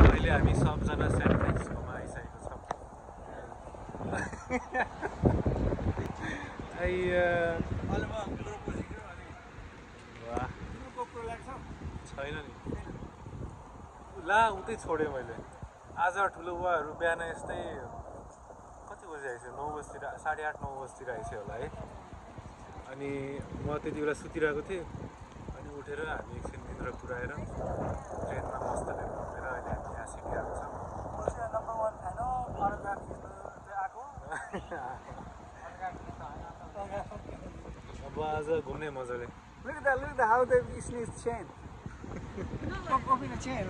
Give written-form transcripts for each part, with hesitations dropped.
अहिले हामी सबजना सेन्ट फ्रान्सिस्कोमा आइसकेको छौँ। छैन नि ला उतै छोडेँ मैले। आज ठुलो बुवाहरू बिहान यस्तै कति बजी आइछ 9 बजीतिर 8:30 9 बजीतिर आइछ होला है। अनि म त्यति बेला सुतिरहेको थिएँ अनि उठेर हामी एकछिन निद्र पुऱ्याएर ट्रेनमा मस्तले घुमेर अहिले हामी यहाँ सिटी आएको छौँ। अब आज घुम्ने मजाले। Look at how the business chain. Open a chain.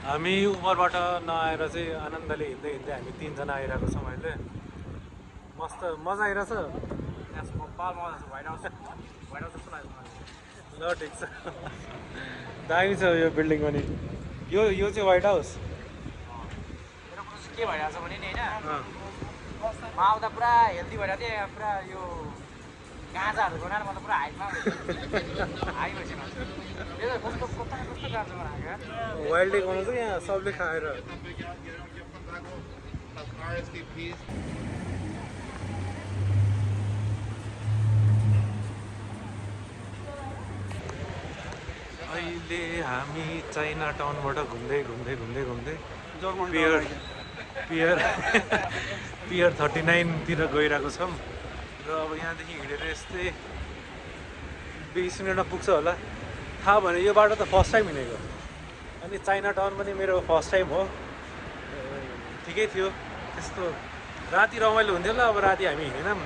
हामी उबरबाट नआएर चाहिँ आनन्दले हिँड्दै हिँड्दै हामी 3 जना आइरहेको छौँ अहिले। मस्त मजा आइरहेछ। ल ठिक छ। दामी छ यो बिल्डिङ पनि। यो चाहिँ व्हाइट हाउस। के भइरहेछ भने नि हैन म आउँदा पुरा हेल्दी भइरहेको थिएँ। पुरा यो गाँजाहरू बनाएर म त पुरा हाइटमा हाई भइसक्यो। कस्तो गाँजा बनाएको वाइल्ड डे गर्नु चाहिँ यहाँ सबले खाएर अहिले हामी चाइना टाउनबाट घुम्दै पियर 39 तिर गइरहेको छौँ। र अब यहाँदेखि हिँडेर यस्तै 20 मिनटमा पुग्छ होला। थाहा भने यो बाटो त फर्स्ट टाइम हिँडेको अनि चाइना टाउन पनि मेरो फर्स्ट टाइम हो। ठिकै थियो त्यस्तो। राति रमाइलो हुन्थ्यो ल। अब राति हामी हिँडेनौँ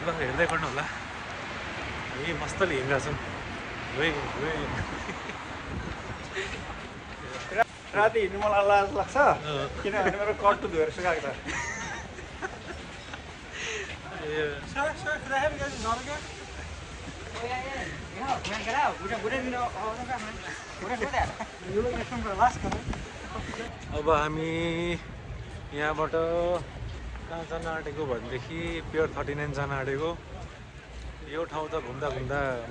ल। हेर्दै गर्नु होला। हामी मस्तले हिँडिरहेछौँ। राति हिँड्नु मलाई लाज लाग्छ किनभने मेरो कट्टु धोएर सुकाएको छ। अब हामी यहाँबाट कहाँ जान आँटेको भनेदेखि पियर 39 जान आँटेको। यो ठाउँ त घुम्दा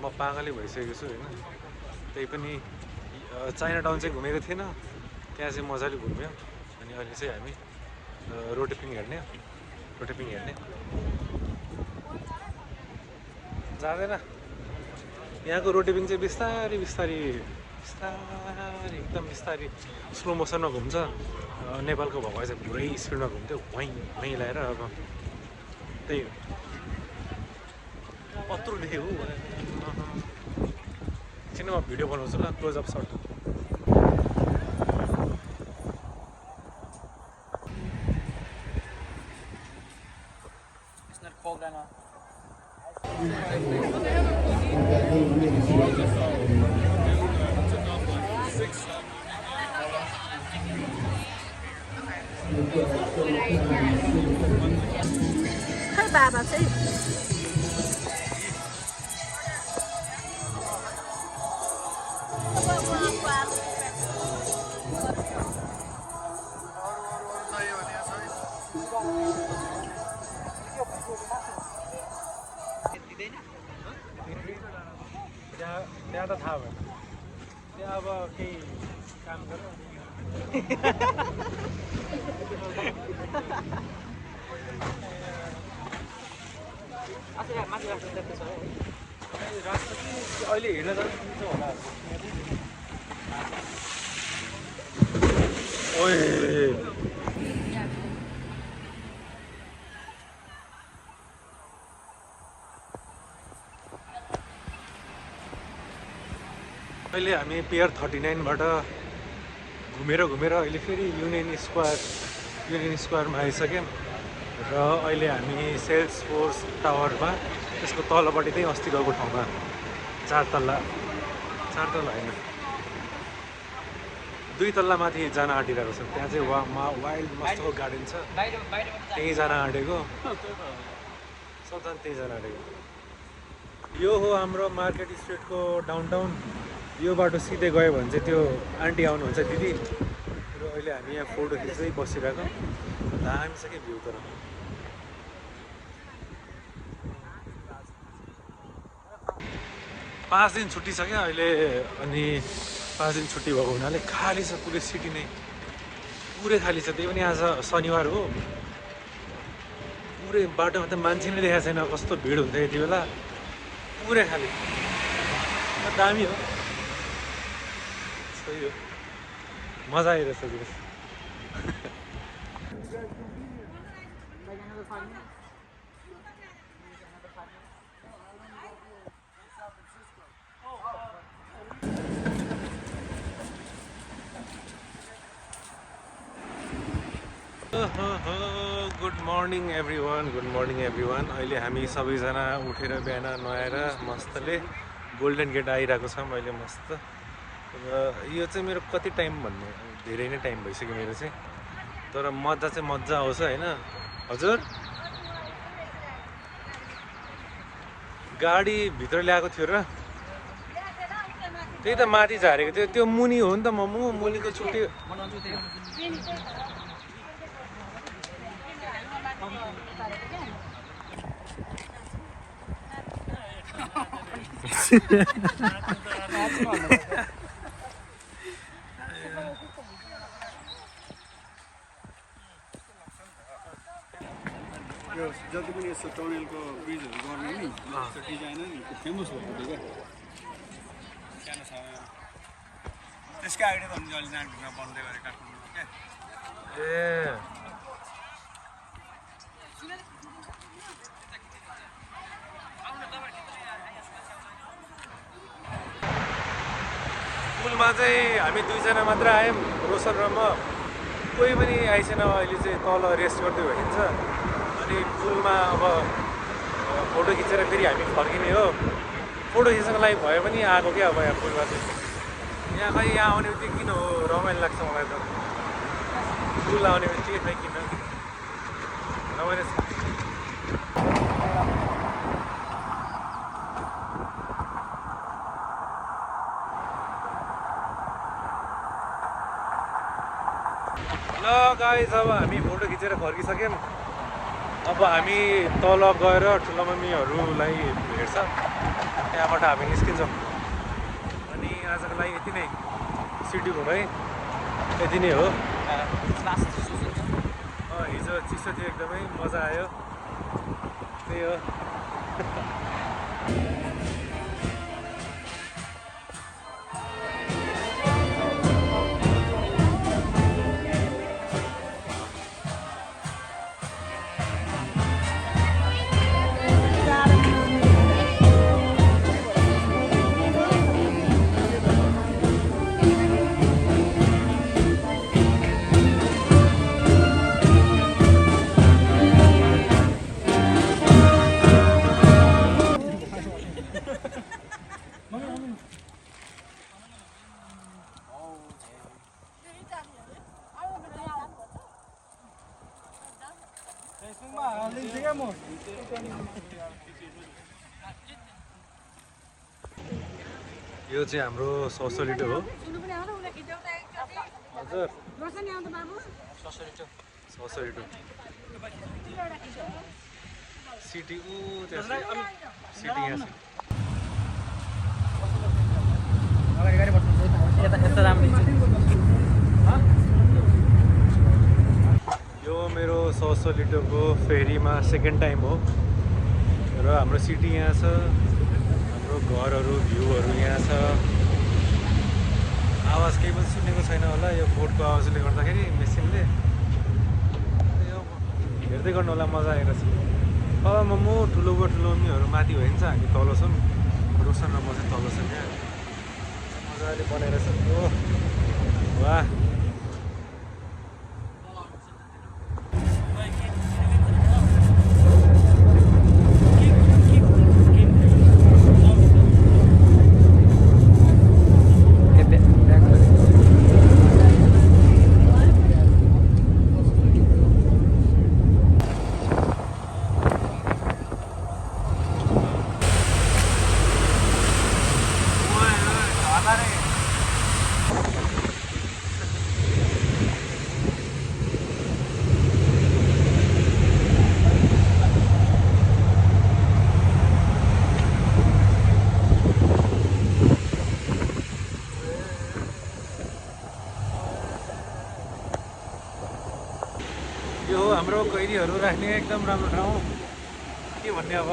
म पागलै भइसकेको छु होइन। त्यही पनि चाइना टाउन चाहिँ घुमेको थिएन। त्यहाँ चाहिँ मजाले घुम्यो। अनि अहिले चाहिँ हामी रोटेपिङ हेर्ने जाँदैन। यहाँको रोटेपिङ चाहिँ बिस्तारै एकदम बिस्तारै स्लो मोसनमा घुम्छ। नेपालको भए चाहिँ पुरै स्पिडमा घुम्थ्यो वहीँ लगाएर। अब त्यही हो अत्रो देखेँ हो। एकछिन म भिडियो बनाउँछु ल क्लोजअप सर्ट। खै बाबा चाहिँ त्यहाँ त थाहा भयो। त्यहाँ अब केही काम गर। अहिले हिँड्न जान्छ होला। ओए अहिले हामी पियर 39बाट घुमेर अहिले फेरि युनियन स्क्वायरमा आइसक्यौँ र अहिले हामी सेल्स फोर्स टावरमा त्यसको तलपट्टि चाहिँ अस्ति गएको ठाउँमा चार तल्ला होइन 2 तल्ला माथि जान आँटिरहेको छ। त्यहाँ चाहिँ वाइल्ड मस्तको गार्डन छ, त्यहीँ जान आँटेको सबजना त्यहीँ जान आँटेको। यो हो हाम्रो मार्केट स्ट्रिटको डाउनटाउन। यो बाटो सिधै गयो भने चाहिँ त्यो आन्टी आउनुहुन्छ दिदी, र अहिले हामी यहाँ फोटो खिच्दै बसिरहेको। दामी छ कि भ्यू। तर 5 दिन छुट्टी छ क्या अहिले, अनि 5 दिन छुट्टी भएको हुनाले खाली छ पुरै सिटी नै, पुरै खाली छ। त्यही पनि आज शनिबार हो, पुरै बाटोमा त मान्छे नै देखाएको छैन। कस्तो भिड हुन्छ यति बेला, पुरै खाली। दामी हो, सही हो, मजा आइरहेछ पुरै। Good morning everyone. अहिले हामी सबैजना उठेर बिहान नुहाएर मस्तले गोल्डन गेट आइरहेको छौँ अहिले मस्त। र यो चाहिँ मेरो कति टाइम भन्नु, धेरै नै टाइम भइसक्यो मेरो चाहिँ। तर मजा आउँछ होइन हजुर। गाडी भित्र ल्याएको थियो र त्यही त माथि झारेको थियो। त्यो मुनि हो नि त, मुनिको छुट्टी। यो जति पनि यस्तो टनेलको ब्रिजहरू गर्ने नि त्यो डिजाइन नि फेमस भएको थियो क्या सानो समयमा। त्यसकै आइडिया त हुन्छ अहिले नागढुङ्गा बन्दै गरे काठमाडौँमा क्या। पुलमा चाहिँ हामी 2 जना मात्र आयौँ, रोशन र म। कोही पनि आइसेन। अहिले चाहिँ तल रेस्ट गर्दै भइन्छ। अनि पुलमा अब फोटो खिचेर फेरि हामी फर्किने हो। फोटो खिच्नको लागि भयो पनि आएको क्या। अब यहाँ पुलमा चाहिँ यहाँ आउने बित्तिकै किन हो रमाइलो लाग्छ मलाई त। पुल आउने बित्तिकै खै किन रमाइलो छ। ल गाइस, अब हामी फोटो खिचेर फर्किसक्यौँ। अब हामी तल गएर ठुलो मम्मीहरूलाई भेट्छ, त्यहाँबाट हामी निस्किन्छौँ। अनि आजको लागि यति नै, सिटी घुमाइ यति नै हो। हिजो चिसो थियो, एकदमै मजा आयो। त्यही हो। यो चाहिँ हाम्रो ससोलिटो हो हजुर। ससोलिटो सिटी त्यहाँ सिटी यहाँ छ। यो मेरो ससोलिटोको फेरीमा सेकेन्ड टाइम हो र हाम्रो सिटी यहाँ छ। हाम्रो घरहरू भ्यूहरू यहाँ छ। आवाज केही पनि सुनेको छैन होला यो बोटको आवाजले गर्दाखेरि, मेसिनले। हेर्दै गर्नु होला, मजा आएर छ। अब म ठुलो मम्मीहरू माथि भइन्छ, हामी तल छौँ। रोशन र म चाहिँ तल छौँ यहाँ। मजाले बनाएर छ ओ वाह यो हो हाम्रो कैदीहरू राख्ने एकदम राम्रो ठाउँ के भन्ने अब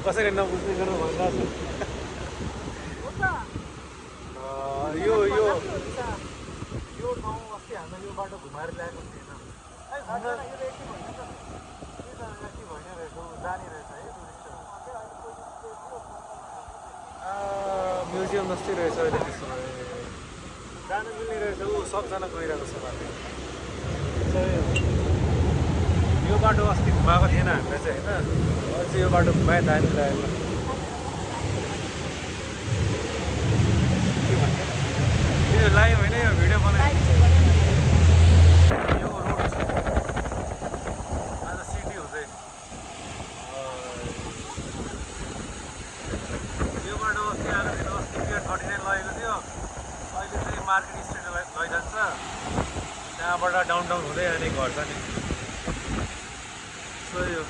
कसैले नबुझ्ने गरेर भनिरहेको छु यो ठाउँ अस्ति हामीलाई यो बाटो घुमाएर ल्याएको थिएन जाने रहेछ है म्युजियम जस्तै रहेछ अहिले त्यसो भए जानु मिल्ने रहेछ ऊ सबजना गइरहेको छ बाटो यो बाटो अस्ति घुमाएको थिएन हामीलाई चाहिँ होइन अझै यो बाटो घुमाए दामी लाग्यो यो लाइभ होइन यो भिडियो बनायो यो रोड छ आज सिटी हुँदै यो बाटो अस्ति आएको थियो अस्ति गेट 39 लगेको थियो अहिले चाहिँ मार्केट स्ट्रिट लैजान्छ त्यहाँबाट डाउन हुँदै अनि घर छ नि सो यो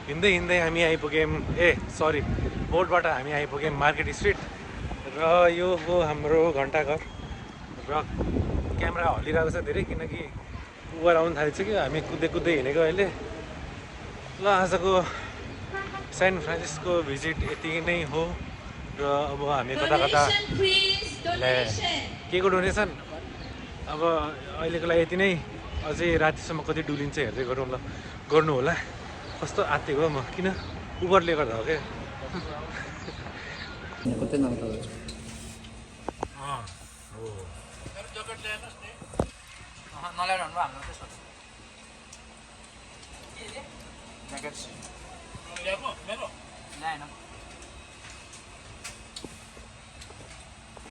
हिँड्दै हिँड्दै हामी आइपुग्यौँ सरी बोटबाट हामी आइपुग्यौँ मार्केट स्ट्रिट र यो हो हाम्रो घन्टाघर र क्यामेरा हल्लिरहेको छ धेरै किनकि उबर आउनु थालिसक्यो हामी कुद्दै कुद्दै हिँडेको अहिले ल आजको सेन्ट फ्रान्सिस्को भिजिट यति नै हो र अब हामी कता कता के को डोनेसन अब अहिलेको लागि यति नै अझै रातिसम्म कति डुलिन्छ हेर्दै गरौँ ल गर्नु होला कस्तो आत्तिको म किन उबरले गर्दा हो क्या नल्याएर हाम्रो त्यसो ज्याकेट ल्याएन